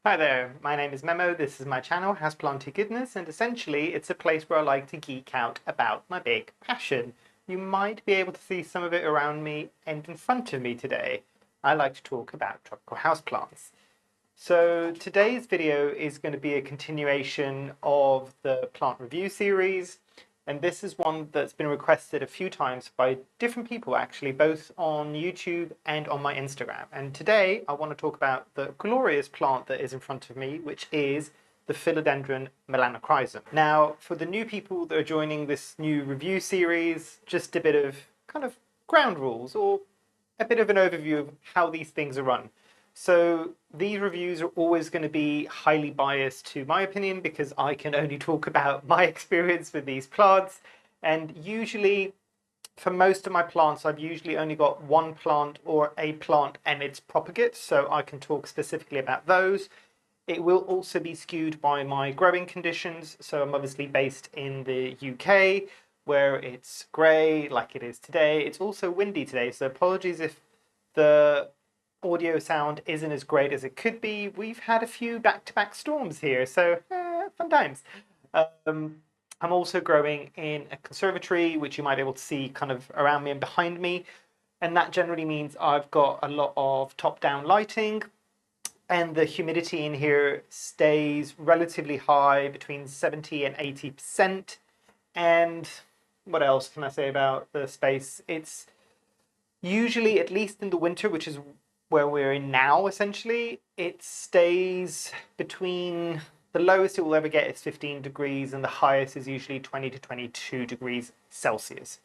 Hi there, my name is Memo, this is my channel, Houseplantygoodness, and essentially it's a place where I like to geek out about my big passion. You might be able to see some of it around me and in front of me today. I like to talk about tropical houseplants. So today's video is going to be a continuation of the plant review series, and this is one that's been requested a few times by different people actually, both on YouTube and on my Instagram. And today I want to talk about the glorious plant that is in front of me, which is the Philodendron Melanochrysum. Now, for the new people that are joining this new review series, just a bit of kind of ground rules or a bit of an overview of how these things are run. So these reviews are always going to be highly biased to my opinion because I can only talk about my experience with these plants. And usually, for most of my plants, I've usually only got one plant or a plant and its propagate, so I can talk specifically about those. It will also be skewed by my growing conditions, so I'm obviously based in the UK, where it's grey like it is today. It's also windy today, so apologies if the audio sound isn't as great as it could be. We've had a few back-to-back storms here, so fun times. I'm also growing in a conservatory, which you might be able to see kind of around me and behind me. And that generally means I've got a lot of top-down lighting, and the humidity in here stays relatively high, between 70 and 80%. And what else can I say about the space? It's usually, at least in the winter, which is where we're in now, essentially, it stays between, the lowest it will ever get is 15 degrees and the highest is usually 20 to 22 degrees Celsius.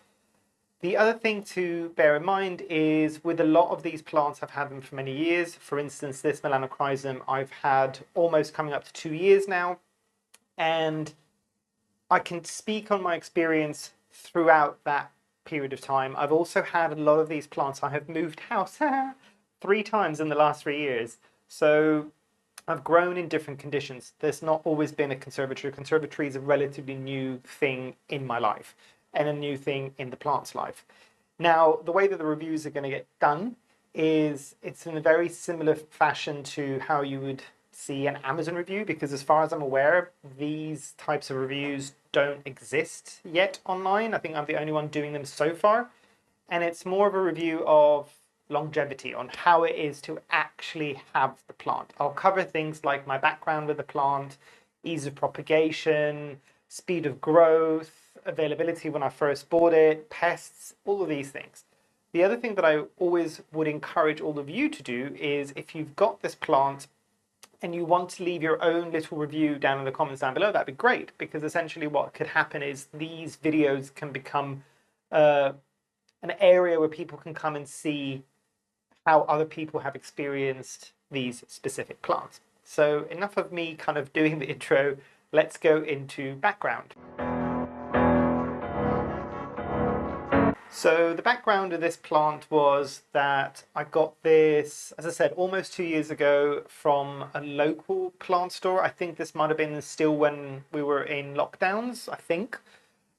The other thing to bear in mind is with a lot of these plants, I've had them for many years. For instance, this Melanochrysum I've had almost coming up to 2 years now, and I can speak on my experience throughout that period of time. I've also had a lot of these plants. I have moved house 3 times in the last 3 years. So I've grown in different conditions. There's not always been a conservatory. Conservatory is a relatively new thing in my life and a new thing in the plant's life. Now, the way that the reviews are going to get done is it's in a very similar fashion to how you would see an Amazon review, because as far as I'm aware, these types of reviews don't exist yet online. I think I'm the only one doing them so far. And it's more of a review of longevity, on how it is to actually have the plant. I'll cover things like my background with the plant, ease of propagation, speed of growth, availability when I first bought it, pests, all of these things. The other thing that I always would encourage all of you to do is, if you've got this plant and you want to leave your own little review down in the comments down below, that'd be great, because essentially what could happen is these videos can become an area where people can come and see how other people have experienced these specific plants. So enough of me kind of doing the intro, let's go into background. So the background of this plant was that I got this, as I said, almost 2 years ago from a local plant store. I think this might have been still when we were in lockdowns, I think.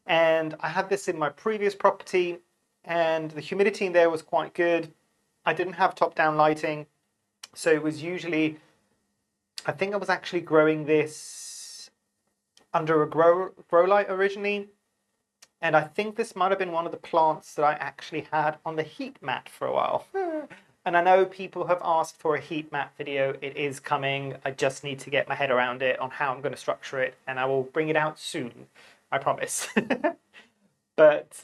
And I had this in my previous property, and the humidity in there was quite good. I didn't have top-down lighting, so it was usually, I think I was actually growing this under a grow light originally. And I think this might have been one of the plants that I actually had on the heat mat for a while. And I know people have asked for a heat mat video. It is coming. I just need to get my head around it on how I'm going to structure it, and I will bring it out soon, I promise. But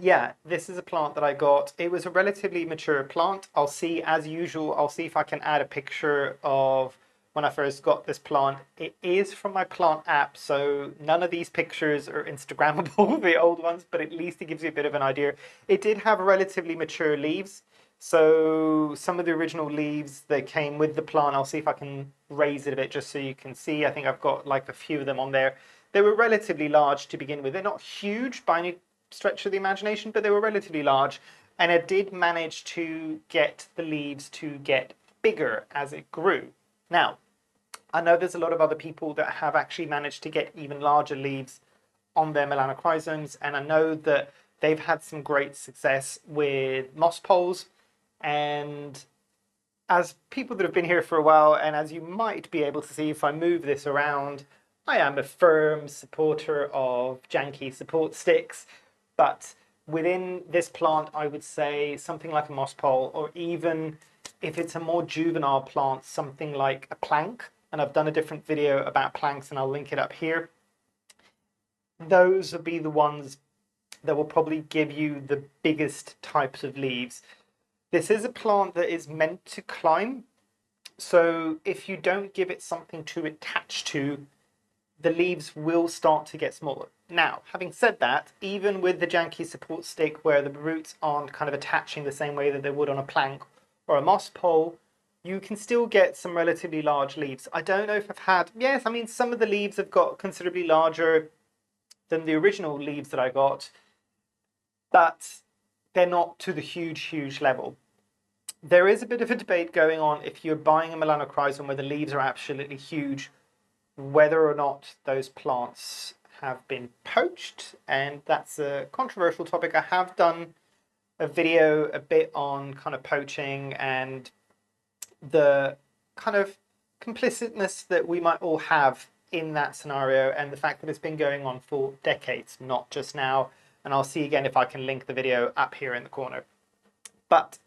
yeah, this is a plant that I got. It was a relatively mature plant. I'll see, as usual, I'll see if I can add a picture of when I first got this plant. It is from my plant app, so none of these pictures are Instagrammable, the old ones, but at least it gives you a bit of an idea. It did have relatively mature leaves, so some of the original leaves that came with the plant, I'll see if I can raise it a bit just so you can see. I think I've got like a few of them on there. They were relatively large to begin with. They're not huge by any stretch of the imagination, but they were relatively large, and it did manage to get the leaves to get bigger as it grew. Now, I know there's a lot of other people that have actually managed to get even larger leaves on their Melanochrysums, and I know that they've had some great success with moss poles, and as people that have been here for a while, and as you might be able to see if I move this around, I am a firm supporter of janky support sticks, but within this plant, I would say something like a moss pole, or even if it's a more juvenile plant, something like a plank. And I've done a different video about planks and I'll link it up here. Those will be the ones that will probably give you the biggest types of leaves. This is a plant that is meant to climb, so if you don't give it something to attach to, the leaves will start to get smaller. Now, having said that, even with the janky support stick where the roots aren't kind of attaching the same way that they would on a plank or a moss pole, you can still get some relatively large leaves. I don't know if I've had, yes, I mean, some of the leaves have got considerably larger than the original leaves that I got, but they're not to the huge level. There is a bit of a debate going on if you're buying a Melanochrysum where the leaves are absolutely huge, whether or not those plants have been poached, and that's a controversial topic. I have done a video a bit on kind of poaching and the kind of complicitness that we might all have in that scenario, and the fact that it's been going on for decades, not just now. And I'll see again if I can link the video up here in the corner. But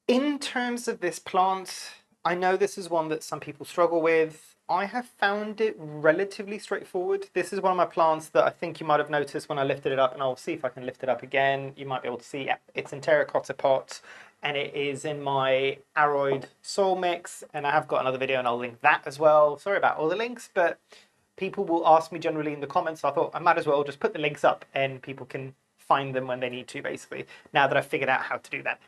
in terms of this plant, I know this is one that some people struggle with. I have found it relatively straightforward. This is one of my plants that I think you might have noticed when I lifted it up, and I'll see if I can lift it up again. You might be able to see, yeah, it's in terracotta pot, and it is in my aroid soil mix, and I have got another video and I'll link that as well. Sorry about all the links, but people will ask me generally in the comments, so I thought I might as well just put the links up and people can find them when they need to, basically, now that I've figured out how to do that.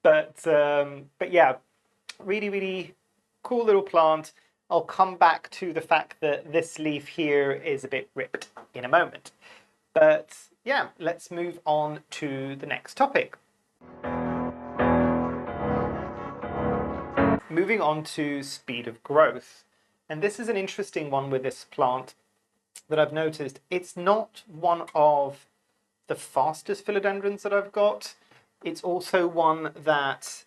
But yeah, really cool little plant. I'll come back to the fact that this leaf here is a bit ripped in a moment. But yeah, let's move on to the next topic. Moving on to speed of growth. And this is an interesting one with this plant that I've noticed. It's not one of the fastest philodendrons that I've got. It's also one that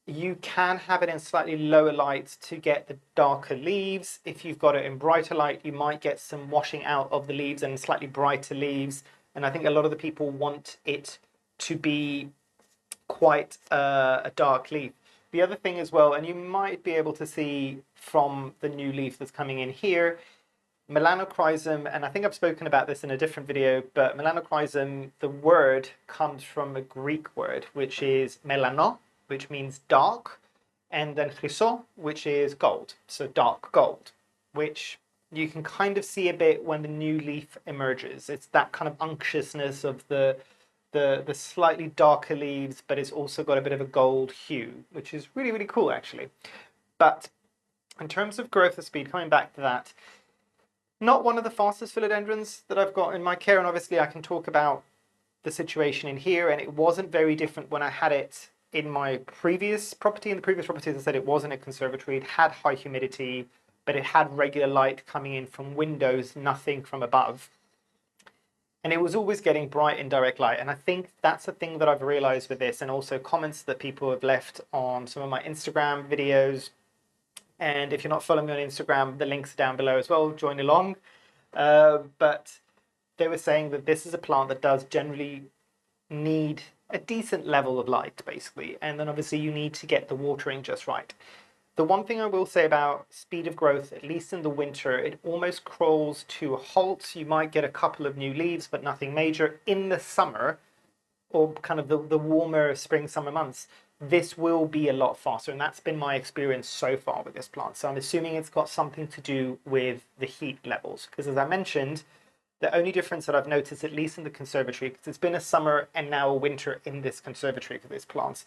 you can have it in slightly lower light to get the darker leaves. If you've got it in brighter light, you might get some washing out of the leaves and slightly brighter leaves. And I think a lot of the people want it to be quite a dark leaf. The other thing as well, and you might be able to see from the new leaf that's coming in here, Melanochrysum, and I think I've spoken about this in a different video, but Melanochrysum, the word comes from a Greek word, which is melano, which means dark, and then chryso, which is gold, so dark gold, which you can kind of see a bit when the new leaf emerges. It's that kind of unctuousness of the slightly darker leaves, but it's also got a bit of a gold hue, which is really cool actually. But in terms of growth and speed, coming back to that, not one of the fastest philodendrons that I've got in my care, and obviously I can talk about the situation in here, and it wasn't very different when I had it in my previous property. In the previous property, as I said, it was in a conservatory, it had high humidity, but it had regular light coming in from windows, nothing from above. And it was always getting bright indirect light. And I think that's a thing that I've realized with this, and also comments that people have left on some of my Instagram videos. And if you're not following me on Instagram, the links are down below as well, join along. But they were saying that this is a plant that does generally need a decent level of light, basically. And then obviously you need to get the watering just right. The one thing I will say about speed of growth, at least in the winter, it almost crawls to a halt. You might get a couple of new leaves, but nothing major. In the summer, or kind of the warmer spring, summer months, this will be a lot faster. And that's been my experience so far with this plant. So I'm assuming it's got something to do with the heat levels. Because as I mentioned, the only difference that I've noticed, at least in the conservatory, because it's been a summer and now a winter in this conservatory for this plant,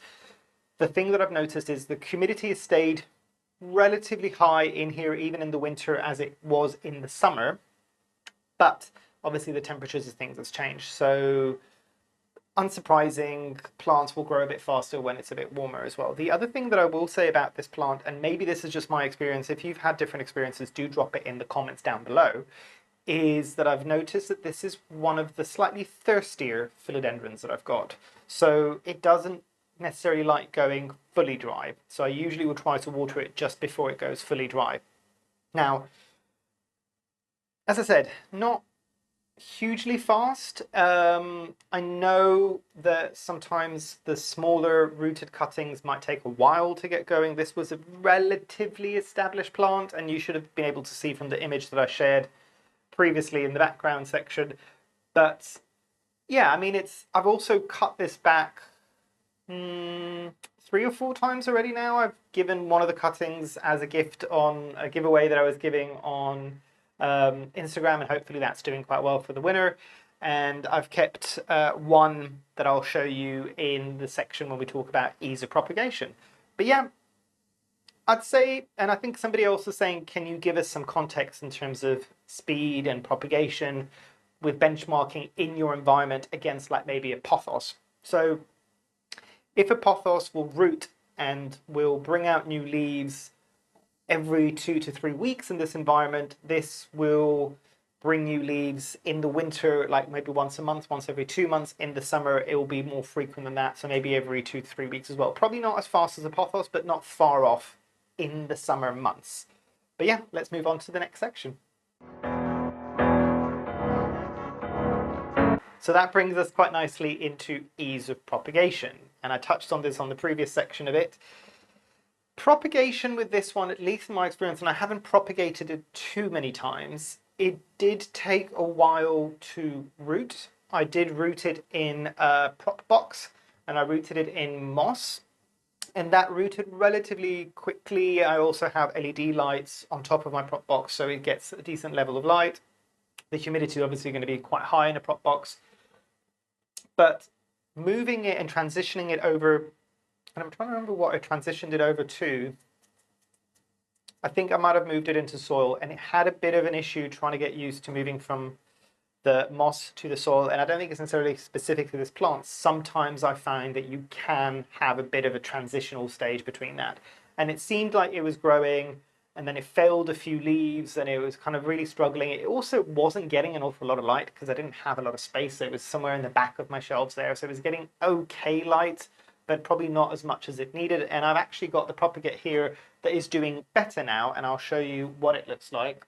the thing that I've noticed is the humidity has stayed relatively high in here, even in the winter, as it was in the summer. But obviously the temperatures of things has changed. So unsurprising, plants will grow a bit faster when it's a bit warmer as well. The other thing that I will say about this plant, and maybe this is just my experience, if you've had different experiences, do drop it in the comments down below, is that I've noticed that this is one of the slightly thirstier philodendrons that I've got. So it doesn't necessarily like going fully dry. So I usually will try to water it just before it goes fully dry. Now, as I said, not hugely fast. I know that sometimes the smaller rooted cuttings might take a while to get going. This was a relatively established plant, and you should have been able to see from the image that I shared previously in the background section. But yeah, I mean, I've also cut this back 3 or 4 times already now. I've given one of the cuttings as a gift on a giveaway that I was giving on Instagram, and hopefully that's doing quite well for the winner. And I've kept one that I'll show you in the section when we talk about ease of propagation. But yeah, I'd say, and I think somebody else was saying, can you give us some context in terms of speed and propagation with benchmarking in your environment against like maybe a pothos? So if a pothos will root and will bring out new leaves every 2 to 3 weeks in this environment, this will bring new leaves in the winter, like maybe once a month, once every 2 months. In the summer, it will be more frequent than that, so maybe every 2 to 3 weeks as well. Probably not as fast as a pothos, but not far off in the summer months. But yeah, let's move on to the next section. So that brings us quite nicely into ease of propagation. And I touched on this on the previous section of it. Propagation with this one, at least in my experience, and I haven't propagated it too many times, it did take a while to root. I did root it in a prop box, and I rooted it in moss, and that rooted relatively quickly. I also have LED lights on top of my prop box, so it gets a decent level of light. The humidity is obviously going to be quite high in a prop box. But moving it and transitioning it over, and I'm trying to remember what I transitioned it over to. I think I might have moved it into soil, and it had a bit of an issue trying to get used to moving from the moss to the soil. And I don't think it's necessarily specific to this plant. Sometimes I find that you can have a bit of a transitional stage between that. And it seemed like it was growing, and then it failed a few leaves, and it was kind of really struggling. It also wasn't getting an awful lot of light because I didn't have a lot of space. It was somewhere in the back of my shelves there. So it was getting okay light, but probably not as much as it needed. And I've actually got the propagate here that is doing better now, and I'll show you what it looks like.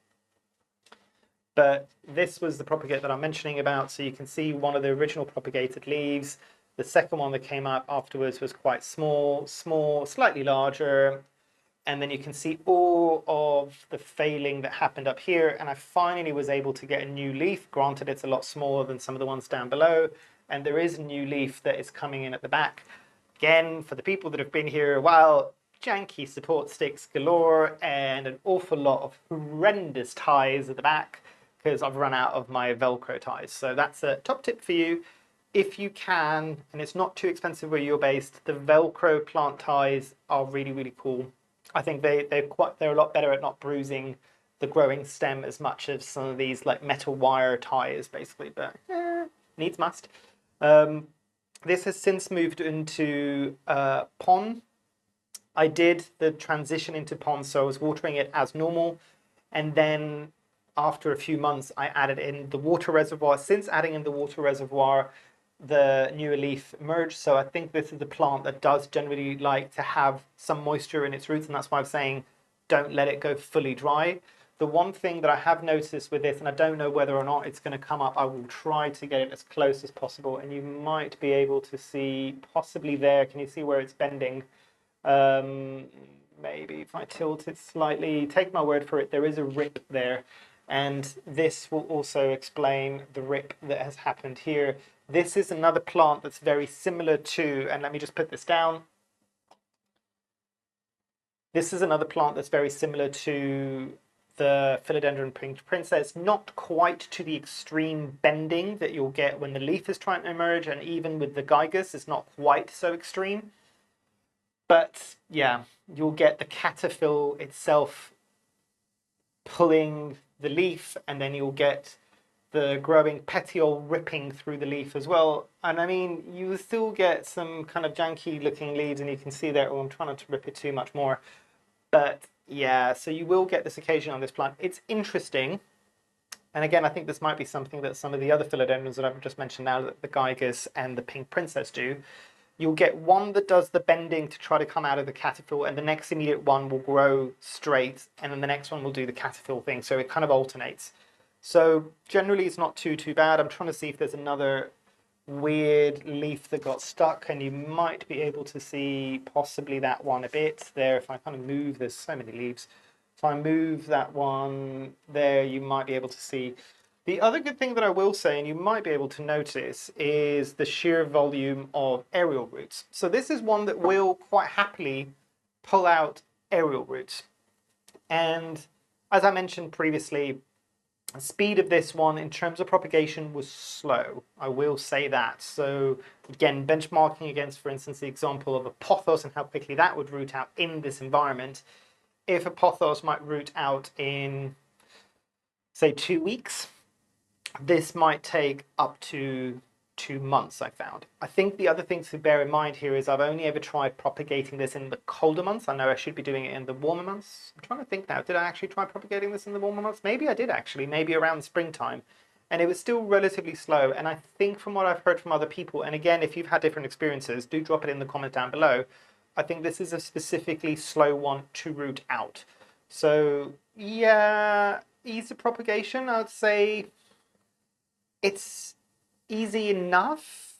But this was the propagate that I'm mentioning about. So you can see one of the original propagated leaves. The second one that came up afterwards was quite small, slightly larger. And then you can see all of the failing that happened up here. And I finally was able to get a new leaf. Granted, it's a lot smaller than some of the ones down below. And there is a new leaf that is coming in at the back. Again, for the people that have been here a while, janky support sticks galore and an awful lot of horrendous ties at the back because I've run out of my Velcro ties. So that's a top tip for you. If you can, and it's not too expensive where you're based, the Velcro plant ties are really, really cool. I think they're a lot better at not bruising the growing stem as much as some of these like metal wire ties, basically, but needs must. This has since moved into pon. I did the transition into pon, so I was watering it as normal, and then after a few months, I added in the water reservoir. Since adding in the water reservoir, the newer leaf emerged. So I think this is a plant that does generally like to have some moisture in its roots, and that's why I'm saying don't let it go fully dry. The one thing that I have noticed with this, and I don't know whether or not it's going to come up, I will try to get it as close as possible, and you might be able to see possibly there. Can you see where it's bending? Maybe if I tilt it slightly, take my word for it, there is a rip there. And this will also explain the rip that has happened here. This is another plant that's very similar to, and let me just put this down. This is another plant that's very similar to the Philodendron Pink Princess, not quite to the extreme bending that you'll get when the leaf is trying to emerge, and even with the Gigas, it's not quite so extreme. But yeah, you'll get the cataphyll itself pulling the leaf, and then you'll get the growing petiole ripping through the leaf as well. And I mean, you still get some kind of janky looking leaves, and you can see there, oh, I'm trying not to rip it too much more. But yeah, so you will get this occasion on this plant. It's interesting. And again, I think this might be something that some of the other philodendrons that I've just mentioned now, that the Gigas and the Pink Princess do. you'll get one that does the bending to try to come out of the cataphyll, and the next immediate one will grow straight, and then the next one will do the cataphyll thing. So it kind of alternates. So generally it's not too bad. I'm trying to see if there's another weird leaf that got stuck, and you might be able to see possibly that one a bit there. If I kind of move, there's so many leaves. If I move that one there, you might be able to see. The other good thing that I will say, and you might be able to notice, is the sheer volume of aerial roots. So this is one that will quite happily pull out aerial roots. And as I mentioned previously, the speed of this one in terms of propagation was slow. I will say that. So again, benchmarking against, for instance, the example of a pothos and how quickly that would root out in this environment. If a pothos might root out in, say, 2 weeks, this might take up to 2 months, I found. I think the other thing to bear in mind here is I've only ever tried propagating this in the colder months. I know I should be doing it in the warmer months. I'm trying to think now. Did I actually try propagating this in the warmer months? Maybe I did actually, maybe around springtime. And it was still relatively slow. And I think from what I've heard from other people, and again, if you've had different experiences, do drop it in the comments down below. I think this is a specifically slow one to root out. So yeah, ease of propagation, I'd say it's easy enough,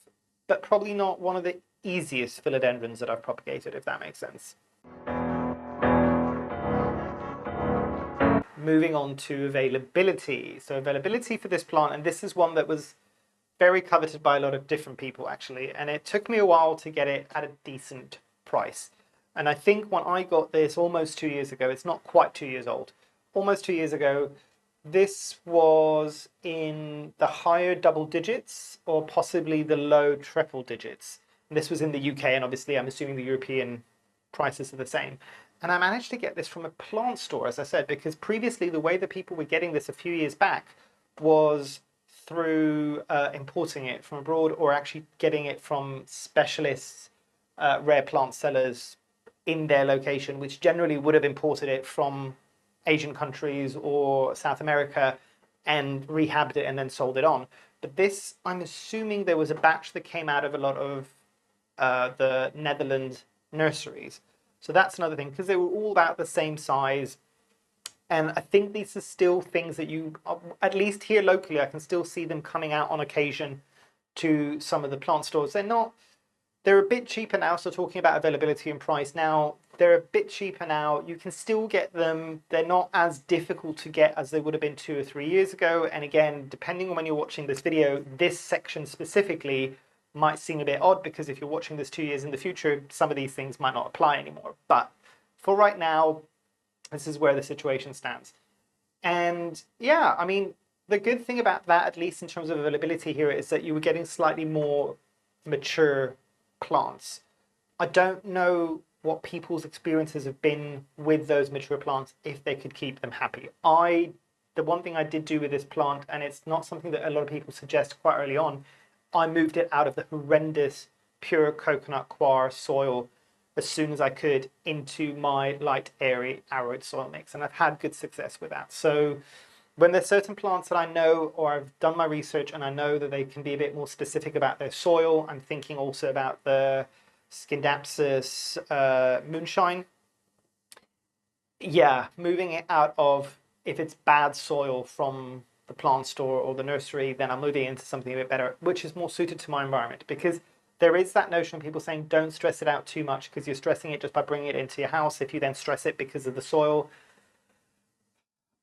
but probably not one of the easiest philodendrons that I've propagated, if that makes sense. Moving on to availability. So availability for this plant, and this is one that was very coveted by a lot of different people actually, and it took me a while to get it at a decent price. And I think when I got this almost 2 years ago, it's not quite 2 years old, almost 2 years ago, this was in the higher double digits or possibly the low triple digits. And this was in the UK, and obviously I'm assuming the European prices are the same. And I managed to get this from a plant store, as I said, because previously the way that people were getting this a few years back was through importing it from abroad or actually getting it from specialists, rare plant sellers in their location, which generally would have imported it from Asian countries or South America and rehabbed it and then sold it on. But this, I'm assuming there was a batch that came out of a lot of the Netherlands nurseries. So that's another thing, because they were all about the same size. And I think these are still things that you, at least here locally, I can still see them coming out on occasion to some of the plant stores. They're a bit cheaper now, so talking about availability and price now, they're a bit cheaper now. You can still get them. They're not as difficult to get as they would have been 2 or 3 years ago. And again, depending on when you're watching this video, this section specifically might seem a bit odd because if you're watching this 2 years in the future, some of these things might not apply anymore. But for right now, this is where the situation stands. And yeah, I mean, the good thing about that, at least in terms of availability here, is that you were getting slightly more mature plants. I don't know what people's experiences have been with those mature plants, if they could keep them happy. The one thing I did do with this plant, and it's not something that a lot of people suggest quite early on, I moved it out of the horrendous pure coconut coir soil as soon as I could into my light, airy, arid soil mix. And I've had good success with that. So when there's certain plants that I know, or I've done my research and I know that they can be a bit more specific about their soil, I'm thinking also about the Scindapsus moonshine. Yeah, moving it out of, if it's bad soil from the plant store or the nursery, then I'm moving into something a bit better, which is more suited to my environment. Because there is that notion of people saying don't stress it out too much because you're stressing it just by bringing it into your house. If you then stress it because of the soil,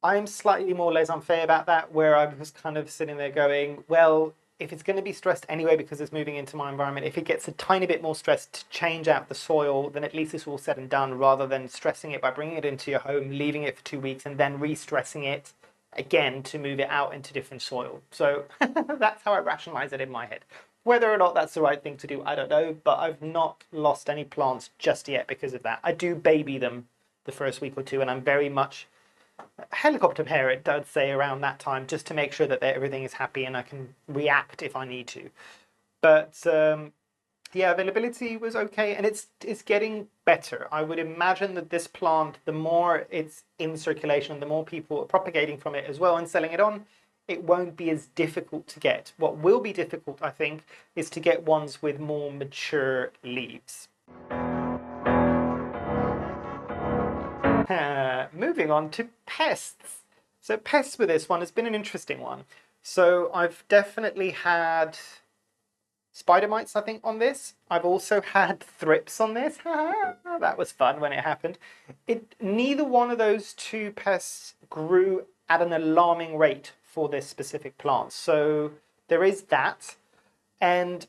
I'm slightly more laissez-faire about that, where I was kind of sitting there going, well, if it's going to be stressed anyway because it's moving into my environment, if it gets a tiny bit more stressed to change out the soil, then at least it's all said and done, rather than stressing it by bringing it into your home, leaving it for 2 weeks, and then re-stressing it again to move it out into different soil. So that's how I rationalize it in my head. Whether or not that's the right thing to do, I don't know, but I've not lost any plants just yet because of that. I do baby them the first week or two, and I'm very much helicopter parent, I'd say, around that time, just to make sure that everything is happy and I can react if I need to. But yeah, availability was okay, and it's getting better. I would imagine that this plant, the more it's in circulation, the more people are propagating from it as well and selling it on, it won't be as difficult to get. What will be difficult, I think, is to get ones with more mature leaves. Moving on to pests. So pests with this one has been an interesting one. So I've definitely had spider mites, I think, on this. I've also had thrips on this. That was fun when it happened. Neither one of those two pests grew at an alarming rate for this specific plant. So there is that. And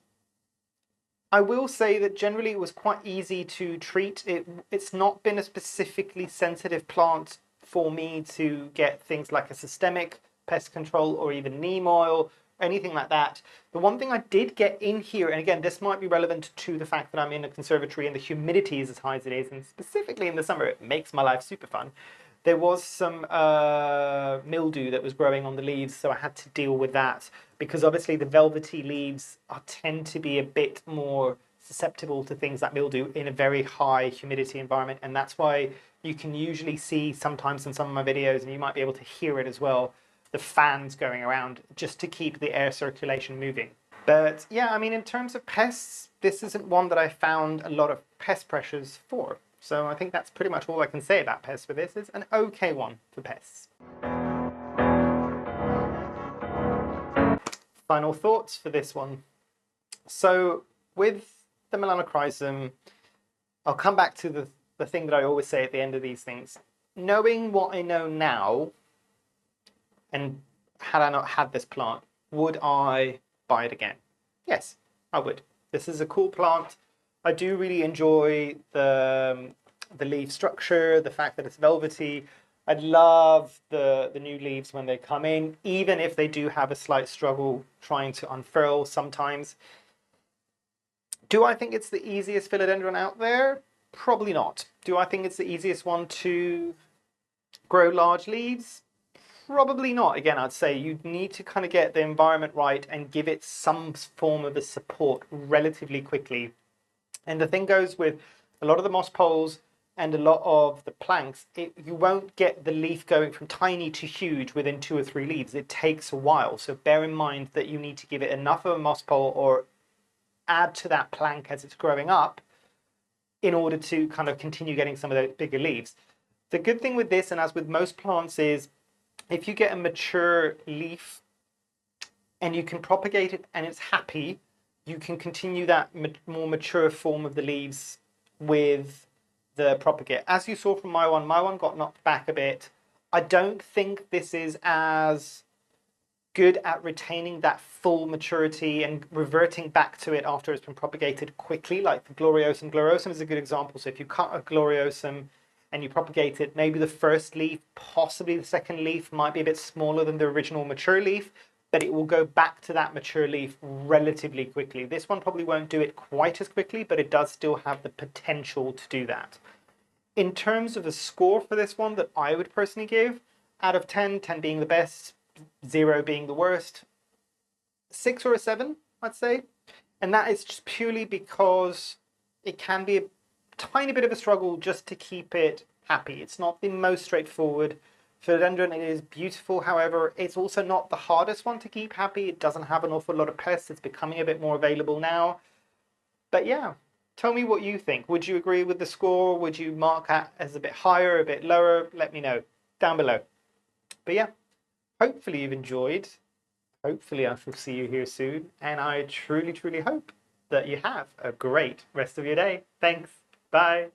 I will say that generally it was quite easy to treat. It's not been a specifically sensitive plant for me to get things like a systemic pest control or even neem oil, anything like that. The one thing I did get in here, and again, this might be relevant to the fact that I'm in a conservatory and the humidity is as high as it is, and specifically in the summer, it makes my life super fun. There was some mildew that was growing on the leaves, so I had to deal with that because obviously the velvety leaves tend to be a bit more susceptible to things like mildew in a very high humidity environment, and that's why you can usually see sometimes in some of my videos, and you might be able to hear it as well, the fans going around just to keep the air circulation moving. But yeah, I mean, in terms of pests, this isn't one that I found a lot of pest pressures for. So I think that's pretty much all I can say about pests with this. It's an okay one for pests. Final thoughts for this one. So with the Melanochrysum, I'll come back to the thing that I always say at the end of these things. Knowing what I know now, and had I not had this plant, would I buy it again? Yes, I would. This is a cool plant. I do really enjoy the leaf structure, the fact that it's velvety. I love the new leaves when they come in, even if they do have a slight struggle trying to unfurl sometimes. Do I think it's the easiest philodendron out there? Probably not. Do I think it's the easiest one to grow large leaves? Probably not. Again, I'd say you need to kind of get the environment right and give it some form of a support relatively quickly. And the thing goes with a lot of the moss poles and a lot of the planks, you won't get the leaf going from tiny to huge within 2 or 3 leaves. It takes a while. So bear in mind that you need to give it enough of a moss pole or add to that plank as it's growing up in order to kind of continue getting some of those bigger leaves. The good thing with this, and as with most plants, is if you get a mature leaf and you can propagate it and it's happy, you can continue that more mature form of the leaves with the propagate. As you saw from my one got knocked back a bit. I don't think this is as good at retaining that full maturity and reverting back to it after it's been propagated quickly, like the Gloriosum. Gloriosum is a good example. So if you cut a Gloriosum and you propagate it, maybe the first leaf, possibly the second leaf might be a bit smaller than the original mature leaf, but it will go back to that mature leaf relatively quickly. This one probably won't do it quite as quickly, but it does still have the potential to do that. In terms of a score for this one that I would personally give, out of 10, 10 being the best, 0 being the worst, 6 or a 7, I'd say. And that is just purely because it can be a tiny bit of a struggle just to keep it happy. It's not the most straightforward. Philodendron, it is beautiful, however, it's also not the hardest one to keep happy. It doesn't have an awful lot of pests. It's becoming a bit more available now. But yeah, tell me what you think. Would you agree with the score? Would you mark that as a bit higher, a bit lower? Let me know down below. But yeah, hopefully you've enjoyed. Hopefully I shall see you here soon. And I truly, truly hope that you have a great rest of your day. Thanks. Bye.